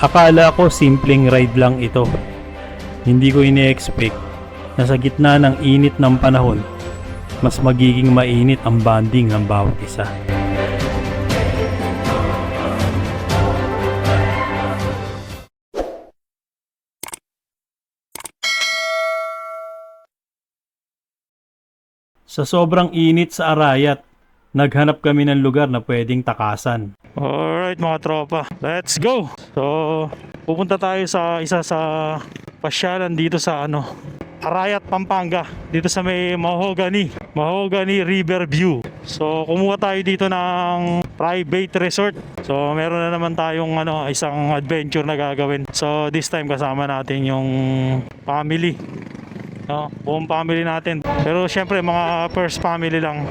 Akala ko simpleng ride lang ito. Hindi ko ini-expect na sa gitna ng init ng panahon, mas magiging mainit ang bonding ng bawat isa. Sa sobrang init sa Arayat, naghanap kami ng lugar na pwedeng takasan. Alright mga tropa, let's go! So, pupunta tayo sa isa sa pasyalan dito sa Arayat, Pampanga. Dito sa may Mahogany River View. So, kumuha tayo dito ng private resort. So, meron na naman tayong isang adventure na gagawin. So, this time kasama natin yung family. No, buong family natin. Pero syempre mga first family lang.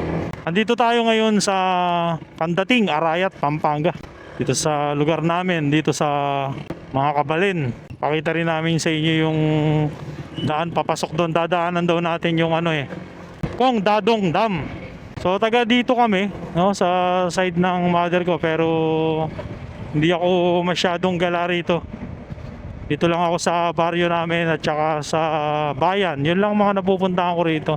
Andito tayo ngayon sa Pandating, Arayat, Pampanga. Dito sa lugar namin, dito sa mga Kabalin. Pakita rin namin sa inyo yung daan papasok doon. Dadaanan daw natin yung Kong Dadong Dam. So taga dito kami, no, sa side ng mother ko, pero hindi ako masyadong gala rito. Dito lang ako sa baryo namin at saka sa bayan. Yun lang mga napupuntahan ko rito.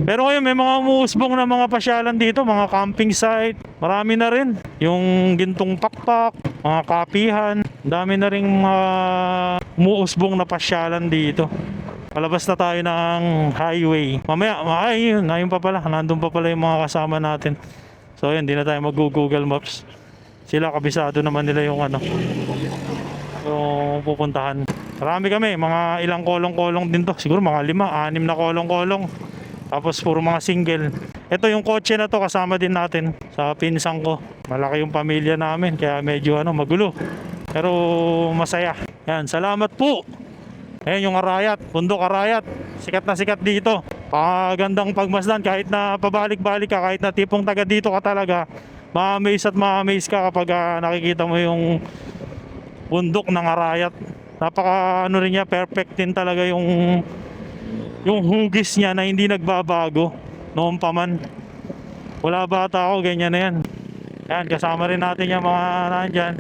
Pero ngayon may mga umuusbong na mga pasyalan dito, mga camping site. Marami na rin. Yung Gintong Pakpak, mga kapihan. Dami na rin mga umuusbong na pasyalan dito. Palabas na tayo ng highway. Mamaya, ayun pa pala. Nandun pa pala yung mga kasama natin. So yun, di na tayo mag-Google Maps. Sila kabisado naman nila yung yung pupuntahan. Marami kami, mga ilang kolong-kolong din to. Siguro mga 5, 6 na kolong-kolong. Tapos puro mga single. Ito yung kotse na to, kasama din natin sa pinsang ko. Malaki yung pamilya namin, kaya medyo magulo. Pero masaya. Yan, salamat po. Ayan yung Arayat, Bundok Arayat. Sikat na sikat dito. Pagandang pagmasdan, kahit na pabalik-balik ka, kahit na tipong taga dito ka talaga, ma-amaze at ma-amaze ka kapag nakikita mo yung bundok ng Arayat. Napaka rin niya, perfect din talaga yung hugis niya na hindi nagbabago noon pa man. Wala bata ako, ganyan na yan. Yan, kasama rin natin yung mga nandyan.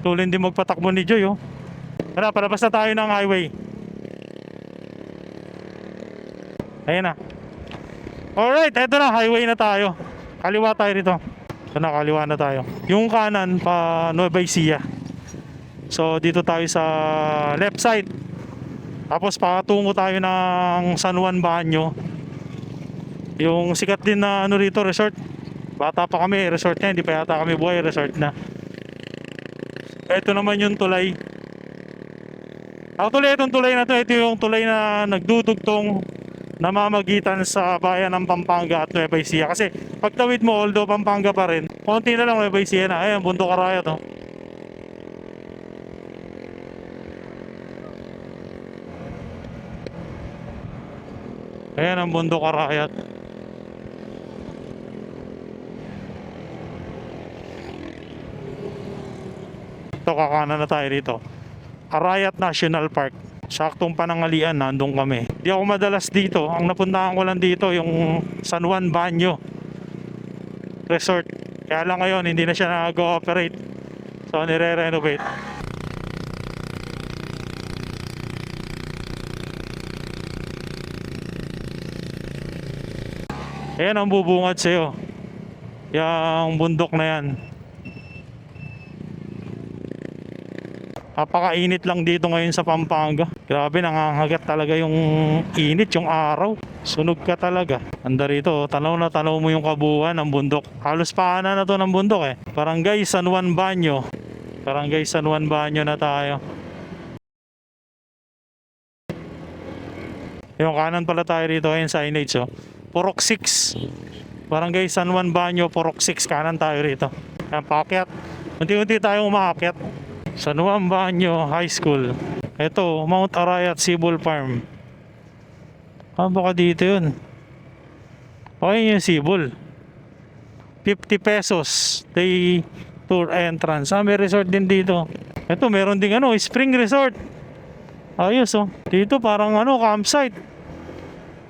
Tulin din magpatakbo ni Joy, oh. Tara, palabas na tayo ng highway. Ayan na. Alright, eto na, highway na tayo. Kaliwa tayo rito. Ito na, kaliwa na tayo. Yung kanan pa Nueva Ecija. So dito tayo sa left side. Tapos patungo tayo ng San Juan Baño. Yung sikat din na rito, resort. Bata pa kami, resort na, hindi pa yata kami buhay, resort na. Ito naman yung tulay. Actually, itong tulay na to, ito yung tulay na nagdudugtong, namamagitan sa bayan ng Pampanga at Nueva Ecija. Kasi pagtawid mo, although Pampanga pa rin, konti na lang Nueva Ecija na. Ayan, Bundok Arayat, oh. Ayan ang Bundok Arayat. Ito, kakanan na tayo dito. Arayat National Park. Saktong panangalian, nandun kami. Di ako madalas dito. Ang napuntahan ko lang dito yung San Juan Baño Resort. Kaya lang ngayon hindi na siya nag-ooperate. So nire-renovate. Ayan ang bubungad sa'yo. Yung bundok na yan. Napakainit lang dito ngayon sa Pampanga. Grabe, nangangagat talaga yung init, yung araw. Sunog ka talaga. Anda rito, tanaw na tanaw mo yung kabuuan ng bundok. Halos paanan na to ng bundok eh. Barangay San Juan Baño. Barangay San Juan Baño na tayo. Yung kanan pala tayo rito, ayun signage, oh. Purok 6. Barangay San Juan Baño, Purok 6. Kanan tayo rito. Ayan, paakyat. Unti-unti tayong umaakyat. San Juan Baño High School. Ito, Mount Arayat Cibol Farm. Baka dito yun. Okay yung Cibol. 50 pesos day tour entrance. May resort din dito. Ito, meron ding spring resort. Ayos, oh. Dito parang campsite.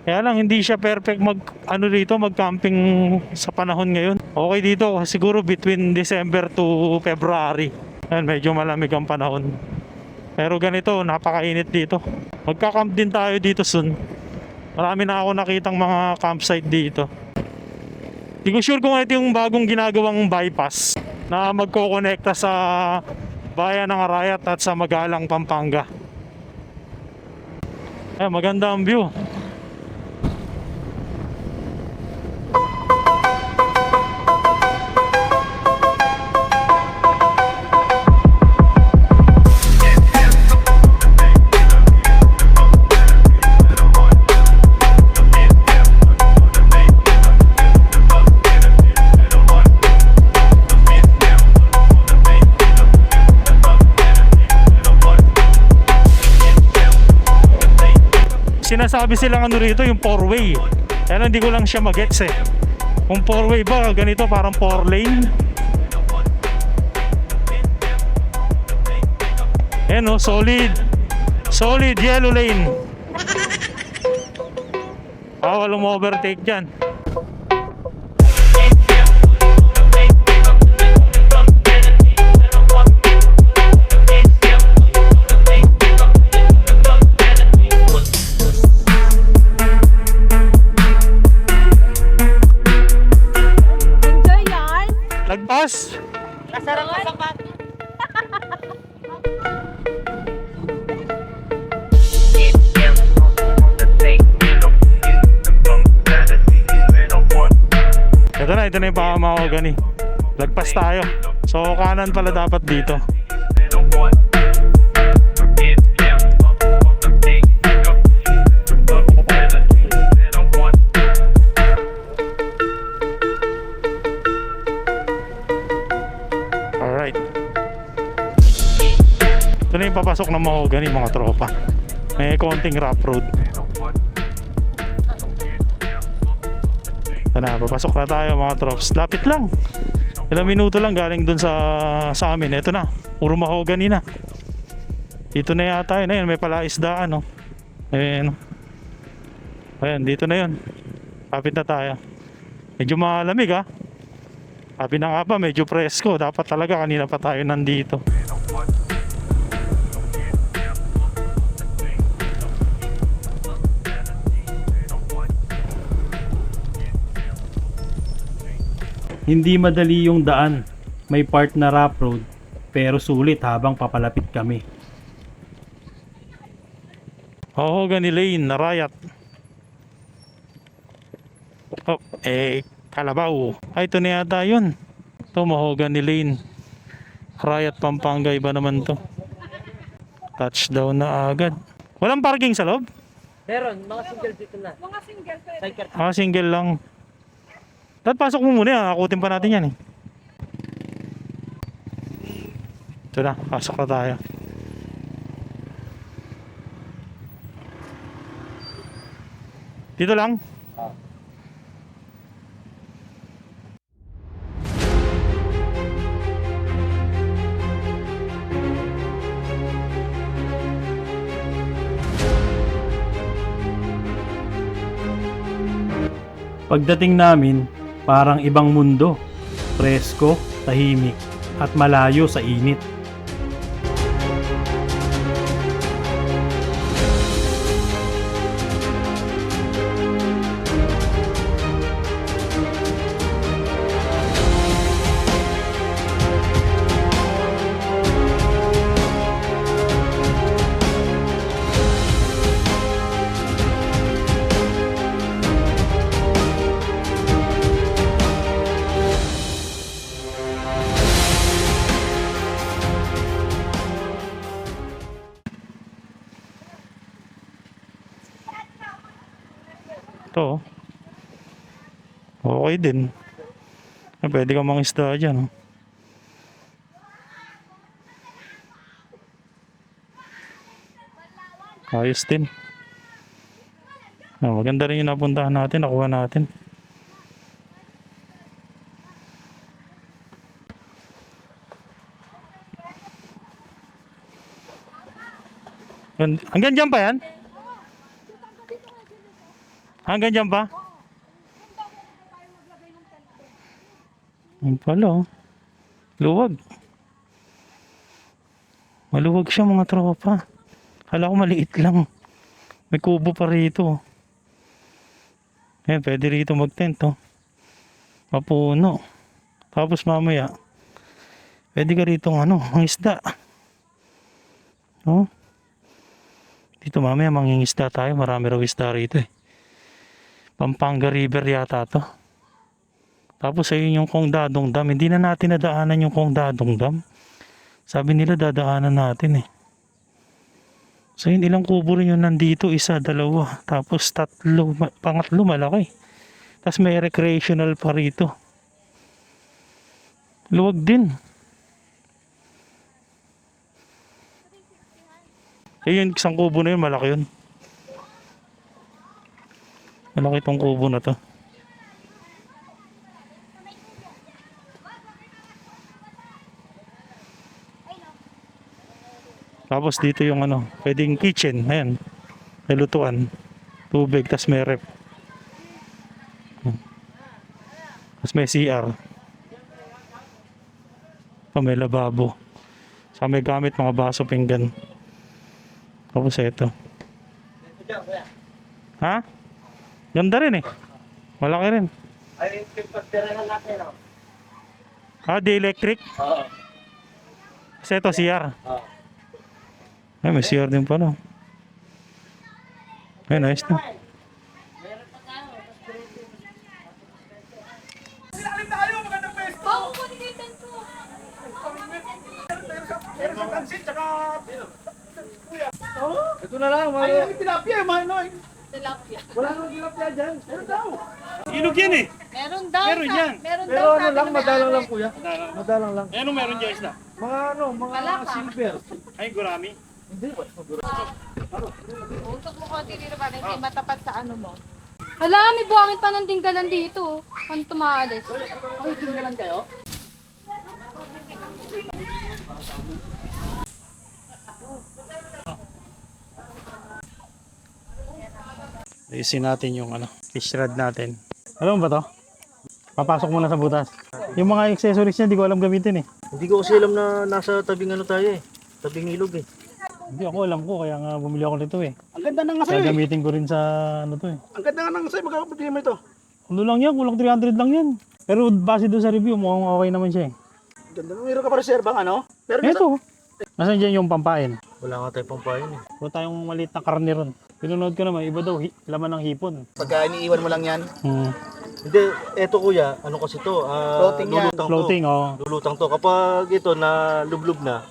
Kaya lang hindi siya perfect mag-camping sa panahon ngayon. Okay dito siguro between December to February. Ayan, medyo malamig ang panahon. Pero ganito, napakainit dito. Magka-camp din tayo dito soon. Marami na ako nakitang mga campsite dito. Hindi ko sure kung ito yung bagong ginagawang bypass na magkokonekta sa bayan ng Arayat at sa Magalang, Pampanga. Ayan, maganda ang view. Sinasabi silang ano rito, yung 4-way. Pero hindi ko lang siya magets eh. Kung 4-way ba, ganito parang 4-lane. Ayan o, solid. Solid yellow lane. Bawal overtake dyan. Lagpas. Kasarang kasapat. Ito na yung pamamahogany. Lagpas tayo. So kanan pala dapat dito. Alright. Ito na yung papasok ng mahogany mga tropa. May konting rough road. Ito na, papasok na tayo mga trops. Lapit lang. Ilang minuto lang galing dun sa amin. Ito na, puro mahogany na. Dito na yata yun. Ayun, may palaisdaan, no? Ayan. Ayan, dito na yun. Lapit na tayo. Medyo malamig, ha? Sabi na nga ba, medyo presko. Dapat talaga kanina pa tayo nandito. Hindi madali yung daan. May part na rough road, pero sulit habang papalapit kami. Mahogany Lane, Arayat. Oh, Kalabaw. Ay, ito na yata yun. Ito, Mahogany Lane. Arayat, Pampanga, iba naman to. Touchdown na agad. Walang parking sa loob? Meron, mga single dito na. Mga single pwede. Single lang. Dapat pasok mo muna yan, akutin pa natin yan eh. Ito na, pasok na tayo. Dito lang? Pagdating namin, parang ibang mundo. Presko, tahimik, at malayo sa init. Ito, okay din. Pwede kang mangisda dyan. Ayos din. Maganda rin yung napuntahan natin, nakuha natin. Hanggang dyan pa yan? Hanggang dyan pa? Ang pala, oh. Luwag. Maluwag siya mga tropa. Kala ko maliit lang. May kubo pa rito. Ayan, pwede rito mag-tent oh. Mapuno. Tapos mamaya, pwede ka rito ang isda. Oh. Dito mamaya mangingisda tayo. Marami raw isda rito eh. Pampanga River yata to. Tapos ayun yung Kong Dadong Dam. Hindi na natin nadaanan yung Kong Dadong Dam. Sabi nila dadaanan natin eh. So yun, ilang kubo rin yun nandito. Isa, dalawa. Tapos tatlo. Pangatlo malaki. Tapos may recreational pa rito. Luwag din. Ayun, isang kubo na yun. Malaki yun. Malaki itong kubo na to. Tapos dito yung pwedeng kitchen. Ayan. May lutuan. Tubig, tas may rep. Tas may CR. Pa may lababo. Sa may gamit mga baso, pinggan. Tapos ito. Ha? Ganda rin eh. Malaki rin. Ay, pagtirahan natin, no? Ah, di electric? Oo. Kasi ito CR. Oo. Ay, may CR din pala. Ay, nice na. Ito na lang, mga... Ay, tilapia, mga Tilapia. Wala nang tilapia dyan. Meron daw. Ilog yan eh. Meron daw. Meron yan. Meron Pero daw. ano sabi lang, ng madalang may-ari. lang kuya. Madalang lang. Ano meron dyan isla? Mga mga Palaka. silver. Ay, gurami. Hindi, wala. Usok mo konti dito para hindi matapat sa ano mo. Hala, may buhangin pa ng tinggalan dito. Ano tumaalis? Ay, tingnan kayo. Ayusin natin yung fish rod natin. Alam mo ba to? Papasok muna sa butas. Yung mga accessories niya, hindi ko alam gamitin eh. Hindi ko kasi alam na nasa tabing tayo eh. Tabing ilog eh. Hindi ako alam ko, kaya nga bumili ako nito eh. Ang ganda na nga sa'yo eh. Gagamitin ko rin sa to eh. Ang ganda nga sa'yo. Magkakapagpili mo ito. Ano lang yan, kulang 300 lang yan. Pero base doon sa review, mukhang okay naman siya eh. Ang ganda. Meron ka pa reservang ano? Meron ka Ito. Nasaan dyan yung pampain? Wala nga tayo pampayin eh. Kung tayong maliit na karne ron. Pinunod ko naman, iba daw, laman ng hipon. Pagka iniiwan mo lang yan. Hindi, eto kuya, ano kasi to? Floating yan. Lulutang Floating, to. oh. Lulutang to. Kapag ito na lublub na,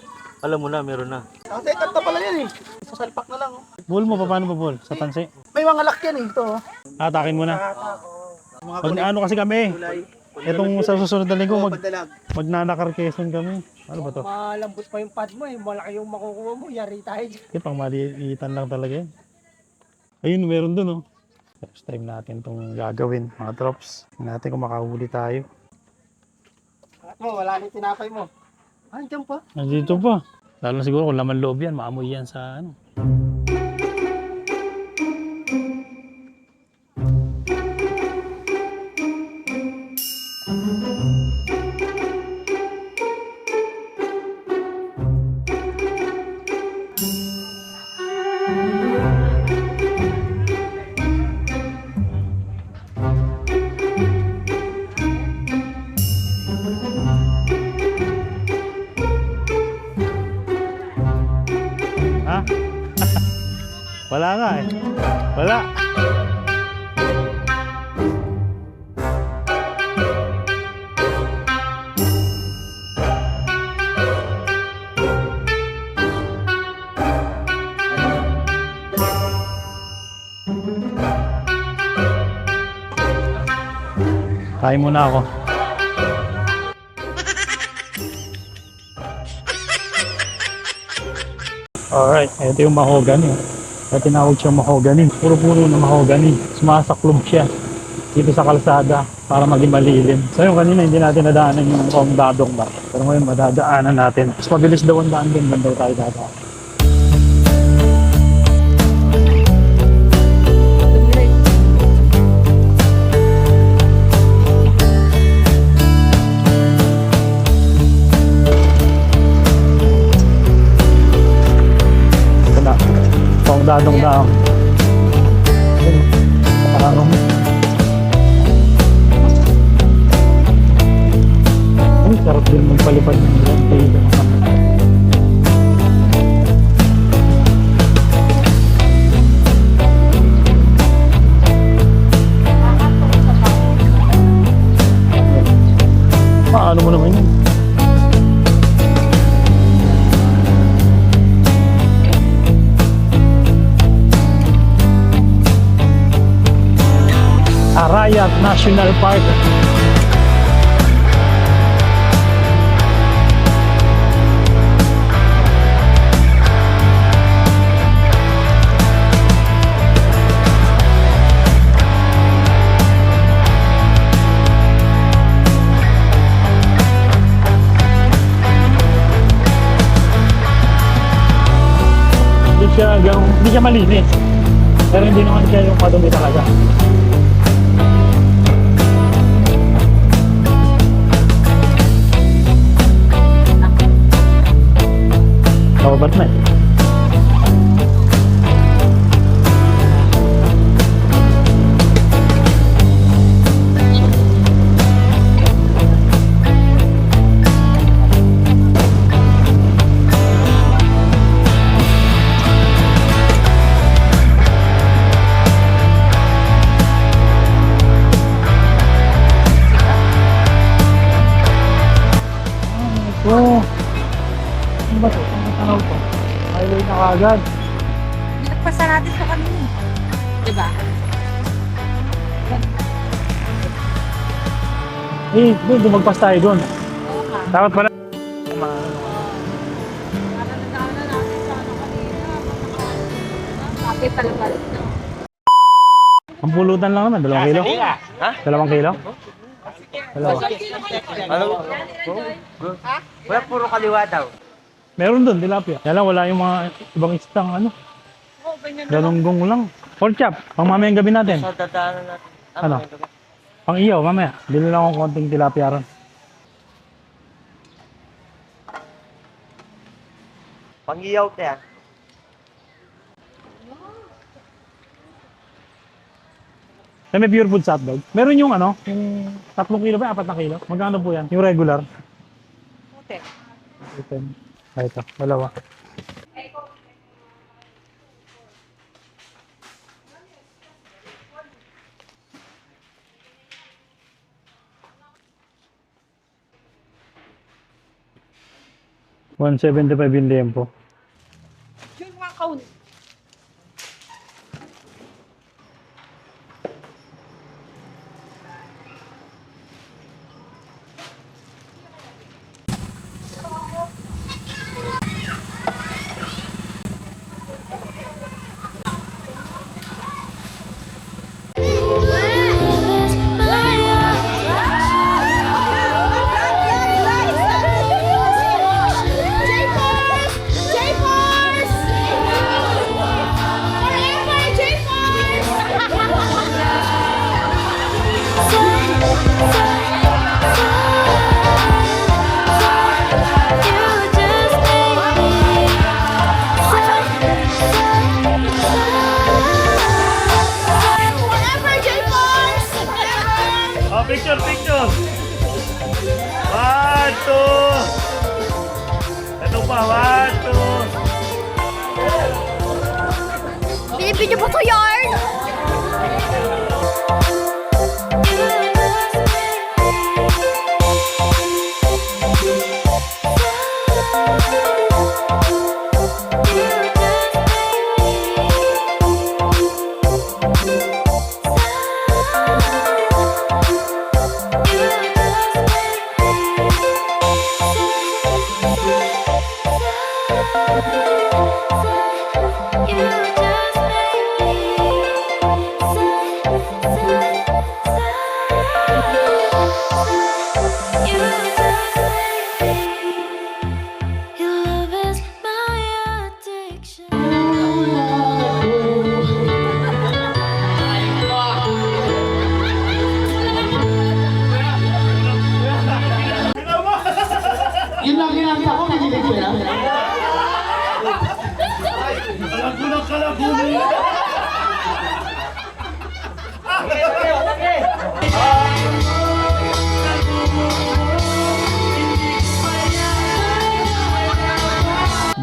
alam mo na, meron na. Ang tekat na pala yan eh. Sasalpak na lang. Oh. Bull mo, paano ba bull? Sa tansi? May mga lock yan eh. Ito oh. Atakin mo na. Mga Pag ano kasi kami, kulay. itong sa susunod na linggo, Pagdalag. magnanakar Quezon kami. Ano ba to? Malambot pa yung pad mo eh. Malaki yung makukuha mo. Yari tayo dyan. Eh, pang maliitan lang talaga yan. Ayun, meron dun oh. First time natin itong gagawin, mga drops. Tingnan natin kung makahuli tayo. Wala na yung tinapay mo. Andiyan pa. Nandito pa. Lalo na siguro kung laman loob yan, maamoy yan sa Ha? Wala nga eh. Wala. Kain muna ako. Alright, ito yung mahogany. Kaya tinawag siyang mahogany. Puro-puro na mahogany. Sumasaklob siya dito sa kalsada para maging malilim. So yung kanina hindi natin nadaanan yung Kong Dadong Dam. Pero ngayon madadaanan natin. Mas mabilis daw ang daan din, bandaw tayo dadaan. Kabsadong daang. Parang ay, sarap din magpalipad ng Grand Bay. Paano mo naman yun? Arayat National Park. Hindi siya malinis. Pero hindi naman siya yung madumi talaga. Ba't na eh? Ano ba ito? Ang tanaw ko. Highway na kagad. Nagpasa natin sa kanina. Diba? Eh, doon, dumagpas tayo doon. Dapat pala. Para nadaanan natin sa ano kanina. Bakit talaga? Ang pulutan lang naman, 2 kilo. Ha? 2 kilo? Dalawa. Ano? Wala, puro kaliwa daw. Meron doon, tilapia. Kaya lang, wala yung mga ibang istang ano. Galunggong lang. Pork chop, pang mamayang gabi natin. Sa dadaanan natin. Ano? Pang iyaw, mamaya. Bili lang akong konting tilapia ron. Pang-iyaw kaya. May pure food sa hotdog. Meron yung ano, yung 3 kilo ba, 4 na kilo? Magkano po yan? Yung regular? Puti. Ito. Ay, ito. Dalawa. $175 yung tempo. Yung mga kaun.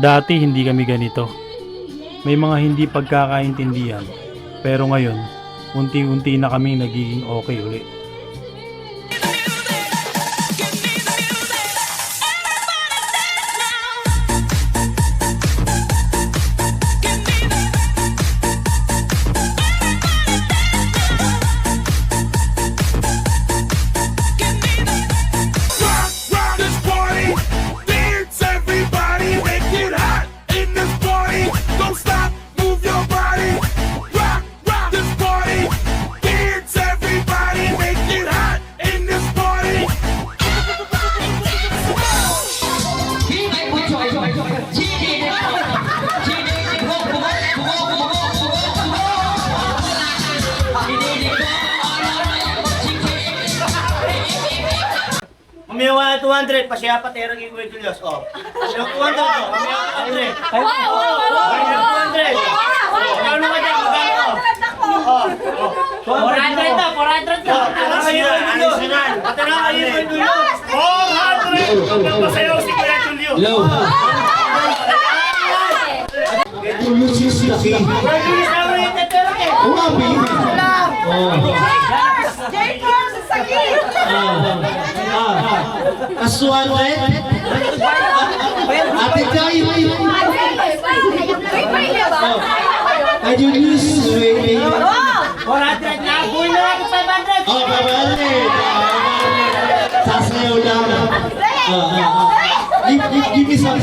Dati hindi kami ganito. May mga hindi pagkakaintindihan. Pero ngayon, unti-unti na kaming nagiging okay ulit. Rock this party, dance everybody, make it hot in this party. Don't stop, move your body. Rock this party, dance everybody, make it hot in this party. Umiyawa na 200, pasya pa tero kay Kuya Julius. Oh. Pasya 200 to. Umiyawa na 200. Pasya 200. Ano ka dyan? Magkano? Oh. 400 to, 400 to. Ano kayo Kuya Julius? Ate na kayo Kuya Julius. 400. Hanggang masayaw si Kuya Julius. Kuya Julius naman yung tetero eh. Jacob, sa sakit! Kasuan Ate Jai, Kay Julius, wait. 400 na. Buhay na lang 500. Oh, babalik. Sasayaw lang. Give me some.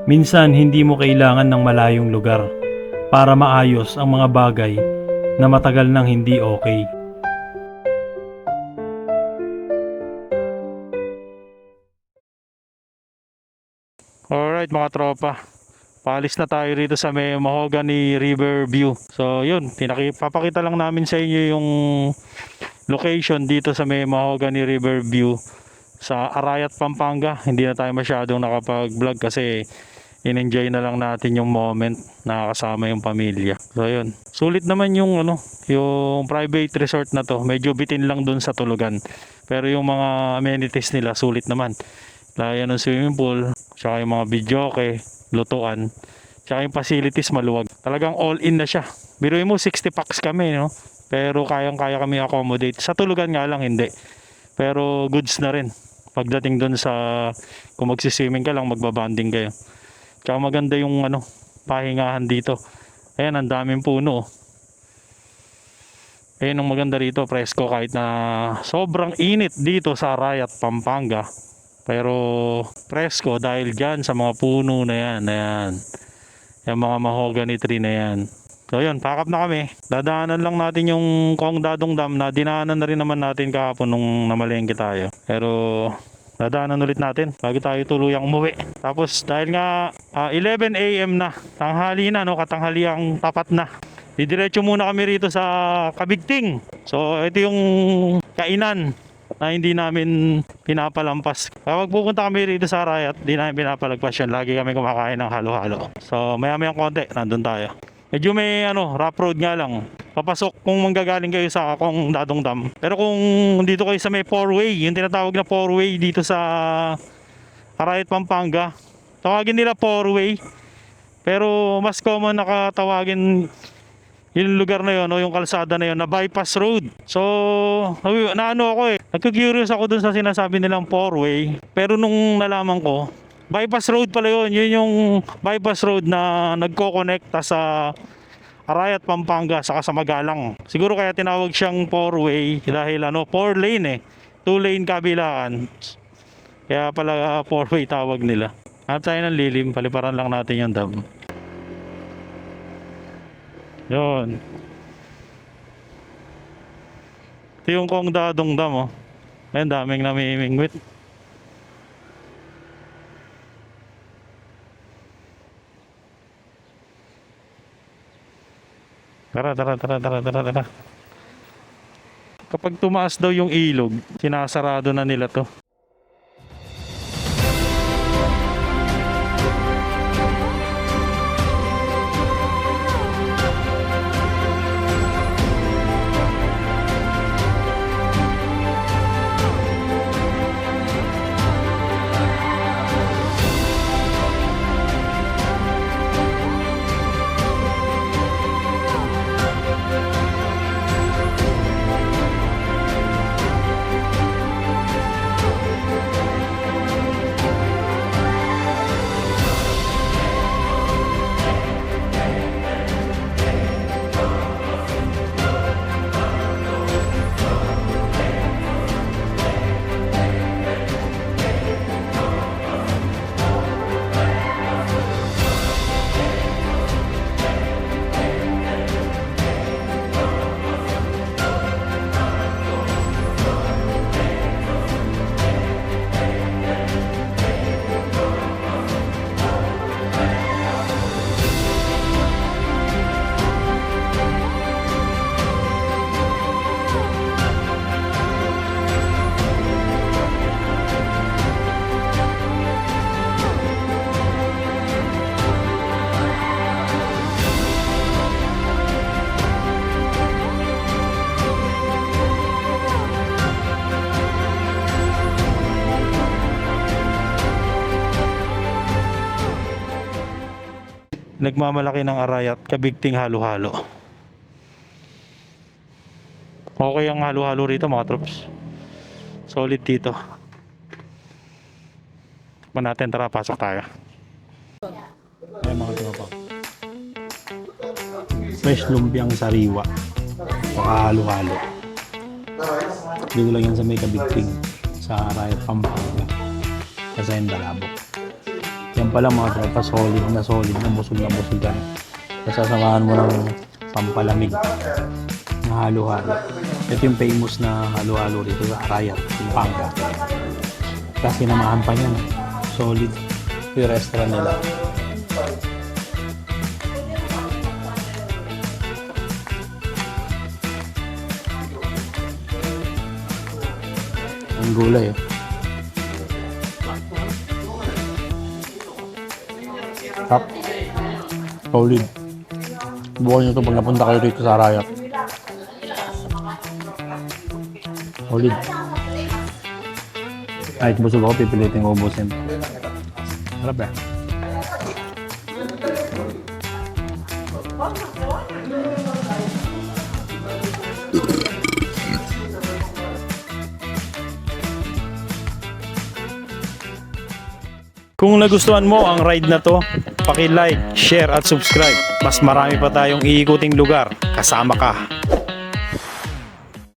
Minsan hindi mo kailangan ng malayong lugar para maayos ang mga bagay na matagal nang hindi okay. Alright mga tropa, paalis na tayo rito sa may Mahogany River View. So yun, papakita lang namin sa inyo yung location dito sa may Mahogany River View sa Arayat, Pampanga. Hindi na tayo masyadong nakapag-vlog kasi in-enjoy na lang natin yung moment na kasama yung pamilya. So yun, sulit naman yung yung private resort na to. Medyo bitin lang dun sa tulugan, pero yung mga amenities nila sulit naman. Laya ng swimming pool, tsaka yung mga videoke, lutuan, tsaka yung facilities maluwag. Talagang all in na siya. Biruin mo 60 packs kami, no? Pero kayang-kaya kami accommodate. Sa tulugan nga lang hindi. Pero goods na rin. Pagdating doon sa kung magsiswimming ka lang, magbabanding kayo. Tsaka maganda yung pahingahan dito. Ayan, ang daming puno. Ayan ang maganda rito, presko kahit na sobrang init dito sa Arayat, Pampanga. Pero presko dahil dyan sa mga puno na yan. Ayan. Yung mga mahogany tree na yan. So yun, pack up na kami. Dadaanan lang natin yung Kong Dadong Dam na dinaanan na rin naman natin kahapon nung namalengke tayo. Pero dadaanan ulit natin bago tayo tuluyang umuwi. Tapos dahil nga 11 AM na, tanghali na, katanghaliang tapat na. Didiretso muna kami rito sa Kabigting. So ito yung kainan na hindi namin pinapalampas. Kapag pupunta kami rito sa Arayat, di namin pinapalagpas yun. Lagi kami kumakain ng halo-halo. So maya-mayang konti, nandun tayo. Medyo may rough road nga lang. Papasok kung manggagaling kayo sa Kong Dadong Dam. Pero kung dito kayo sa may 4-way, yung tinatawag na 4-way dito sa Arayat, Pampanga, tawagin nila 4-way. Pero mas common nakatawagin yung lugar na yun o yung kalsada na yun na bypass road. So, nagka-curious ako dun sa sinasabi nilang 4-way. Pero nung nalaman ko, bypass road pala yun. Yun yung bypass road na nagko-connecta sa Arayat, Pampanga saka sa Magalang. Siguro kaya tinawag siyang 4-way dahil 4 lane 2 lane kabilaan. Kaya pala 4-way tawag nila. Hanap tayo ng lilim, paliparan lang natin yung dam. Yun. Ito yung Kong Dadong Dam Ayun, daming namimingwit. Tara. Kapag tumaas daw yung ilog, sinasarado na nila to. Nagmamalaki ng Arayat, Kabigting halo-halo. Okay ang halo-halo rito mga troops. Solid dito. Tikman natin, tara pasok tayo. Ayan mga tropa. Fresh lumpiang sariwa. Saka halo-halo. Dito lang yan sa may Kabigting. Sa Arayat, Pampanga. Sa Endalabok. Yan pala mga tropa, solid na busog yan. Sasamahan mo ng pampalamig na halo-halo. Ito yung famous na halo-halo rito sa Arayat, Pampanga. Kasi sinamahan pa niyan. Solid. Ito yung restaurant nila. Ang gulay Tap. Solid. Bukan nyo ito pag napunta kayo dito sa Arayat. Solid. Kahit busog ako, pipilitin ko ubusin. Harap Kung nagustuhan mo ang ride na to, paki-like, share at subscribe. Mas marami pa tayong iikuting lugar. Kasama ka.